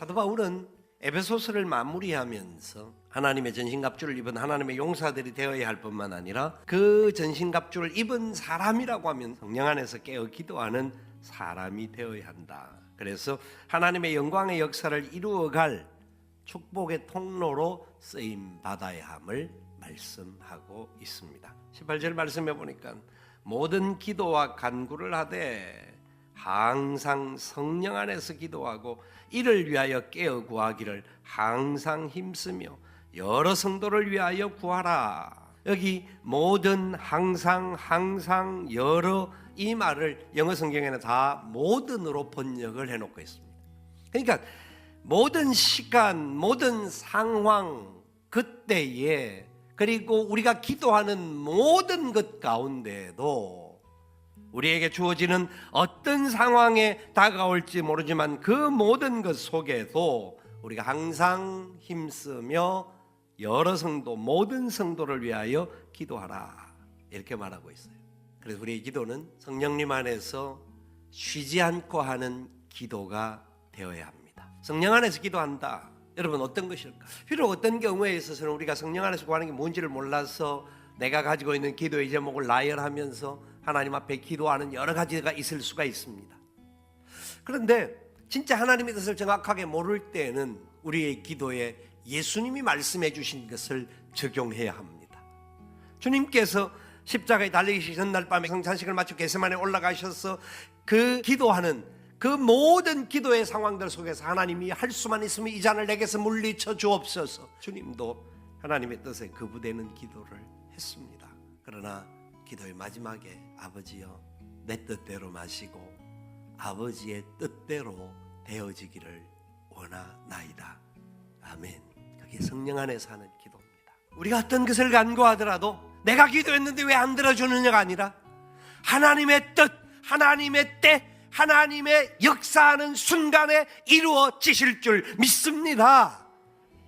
사도 바울은 에베소서를 마무리하면서 하나님의 전신갑주를 입은 하나님의 용사들이 되어야 할 뿐만 아니라 그 전신갑주를 입은 사람이라고 하면 성령 안에서 깨어 기도하는 사람이 되어야 한다. 그래서 하나님의 영광의 역사를 이루어갈 축복의 통로로 쓰임 받아야 함을 말씀하고 있습니다. 18절 말씀해 보니까 모든 기도와 간구를 하되 항상 성령 안에서 기도하고 이를 위하여 깨어 구하기를 항상 힘쓰며 여러 성도를 위하여 구하라. 여기 모든, 항상, 여러 이 말을 영어 성경에는 다 모든으로 번역을 해놓고 있습니다. 그러니까 모든 시간, 모든 상황, 그때에 그리고 우리가 기도하는 모든 것 가운데에도 우리에게 주어지는 어떤 상황에 다가올지 모르지만 그 모든 것 속에도 우리가 항상 힘쓰며 여러 성도, 모든 성도를 위하여 기도하라 이렇게 말하고 있어요. 그래서 우리의 기도는 성령님 안에서 쉬지 않고 하는 기도가 되어야 합니다. 성령 안에서 기도한다. 여러분 어떤 것일까? 비록 어떤 경우에 있어서는 우리가 성령 안에서 구하는 게 뭔지를 몰라서 내가 가지고 있는 기도의 제목을 나열하면서 하나님 앞에 기도하는 여러 가지가 있을 수가 있습니다. 그런데 진짜 하나님의 뜻을 정확하게 모를 때는 우리의 기도에 예수님이 말씀해 주신 것을 적용해야 합니다. 주님께서 십자가에 달리기 전날 밤에 성찬식을 마치고 겟세마네에 올라가셔서 그 기도하는 그 모든 기도의 상황들 속에서 하나님이 할 수만 있으면 이 잔을 내게서 물리쳐 주옵소서. 주님도 하나님의 뜻에 거부되는 기도를 했습니다. 그러나 기도의 마지막에 아버지여 내 뜻대로 마시고 아버지의 뜻대로 되어지기를 원하나이다. 아멘. 그게 성령 안에서 하는 기도입니다. 우리가 어떤 것을 간구하더라도 내가 기도했는데 왜 안 들어주느냐가 아니라 하나님의 뜻, 하나님의 때, 하나님의 역사하는 순간에 이루어지실 줄 믿습니다.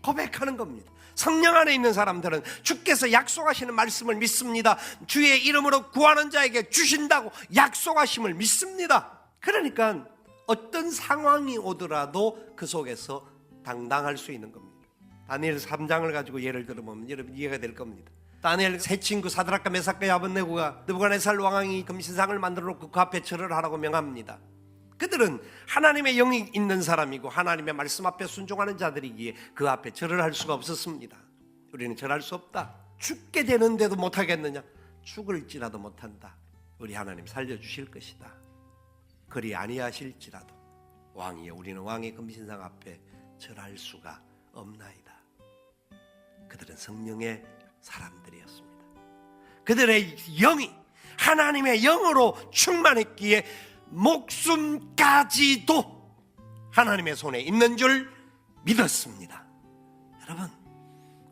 고백하는 겁니다. 성령 안에 있는 사람들은 주께서 약속하시는 말씀을 믿습니다. 주의 이름으로 구하는 자에게 주신다고 약속하심을 믿습니다. 그러니까 어떤 상황이 오더라도 그 속에서 당당할 수 있는 겁니다. 다니엘 3장을 가지고 예를 들어보면 여러분 이해가 될 겁니다. 다니엘 세 친구 사드락과 메삭과 아벳네고가 느부갓네살 왕이 금신상을 만들어 놓고 그 앞에 절을 하라고 명합니다. 그들은 하나님의 영이 있는 사람이고 하나님의 말씀 앞에 순종하는 자들이기에 그 앞에 절을 할 수가 없었습니다. 우리는 절할 수 없다. 죽게 되는데도 못하겠느냐? 죽을지라도 못한다. 우리 하나님 살려주실 것이다. 그리 아니하실지라도 왕이여 우리는 왕의 금신상 앞에 절할 수가 없나이다. 그들은 성령의 사람들이었습니다. 그들의 영이 하나님의 영으로 충만했기에 목숨까지도 하나님의 손에 있는 줄 믿었습니다. 여러분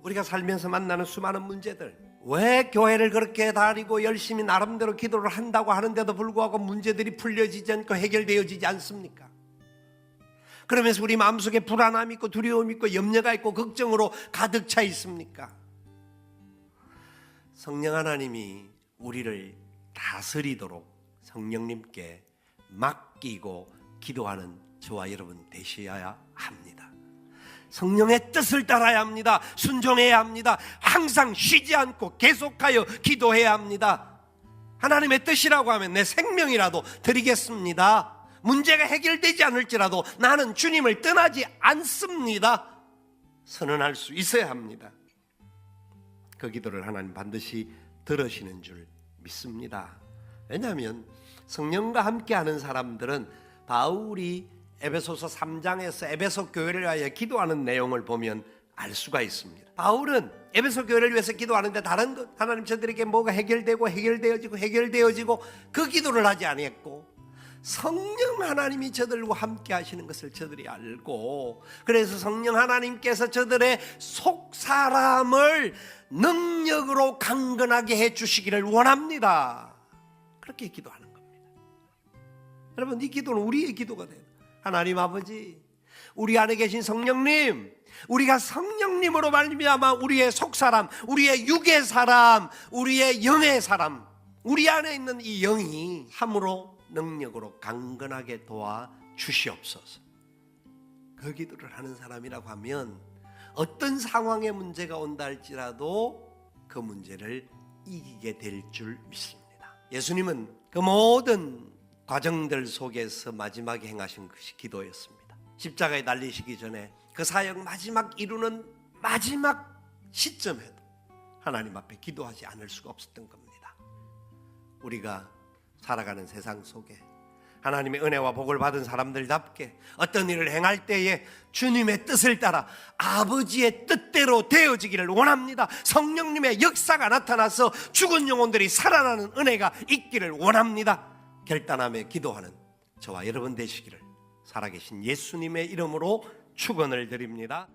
우리가 살면서 만나는 수많은 문제들, 왜 교회를 그렇게 다니고 열심히 나름대로 기도를 한다고 하는데도 불구하고 문제들이 풀려지지 않고 해결되어지지 않습니까? 그러면서 우리 마음속에 불안함이 있고 두려움이 있고 염려가 있고 걱정으로 가득 차 있습니까? 성령 하나님이 우리를 다스리도록 성령님께 맡기고 기도하는 저와 여러분 되셔야 합니다. 성령의 뜻을 따라야 합니다. 순종해야 합니다. 항상 쉬지 않고 계속하여 기도해야 합니다. 하나님의 뜻이라고 하면 내 생명이라도 드리겠습니다. 문제가 해결되지 않을지라도 나는 주님을 떠나지 않습니다. 선언할 수 있어야 합니다. 그 기도를 하나님 반드시 들으시는 줄 믿습니다. 왜냐하면 성령과 함께하는 사람들은 바울이 에베소서 3장에서 에베소 교회를 위하여 기도하는 내용을 보면 알 수가 있습니다. 바울은 에베소 교회를 위해서 기도하는데 다른 것, 하나님 저들에게 뭐가 해결되어지고 그 기도를 하지 아니했고 성령 하나님이 저들과 함께 하시는 것을 저들이 알고, 그래서 성령 하나님께서 저들의 속사람을 능력으로 강건하게 해주시기를 원합니다. 그렇게 기도하는 겁니다. 여러분 이 기도는 우리의 기도가 돼요. 하나님 아버지, 우리 안에 계신 성령님, 우리가 성령님으로 말미암아 우리의 속사람, 우리의 육의 사람, 우리의 영의 사람, 우리 안에 있는 이 영이 함으로 능력으로 강건하게 도와 주시옵소서. 그 기도를 하는 사람이라고 하면 어떤 상황에 문제가 온다 할지라도 그 문제를 이기게 될 줄 믿습니다. 예수님은 그 모든 과정들 속에서 마지막에 행하신 것이 기도였습니다. 십자가에 달리시기 전에 그 사역 마지막 이루는 마지막 시점에도 하나님 앞에 기도하지 않을 수가 없었던 겁니다. 우리가 살아가는 세상 속에 하나님의 은혜와 복을 받은 사람들답게 어떤 일을 행할 때에 주님의 뜻을 따라 아버지의 뜻대로 되어지기를 원합니다. 성령님의 역사가 나타나서 죽은 영혼들이 살아나는 은혜가 있기를 원합니다. 결단하며 기도하는 저와 여러분 되시기를 살아계신 예수님의 이름으로 축원을 드립니다.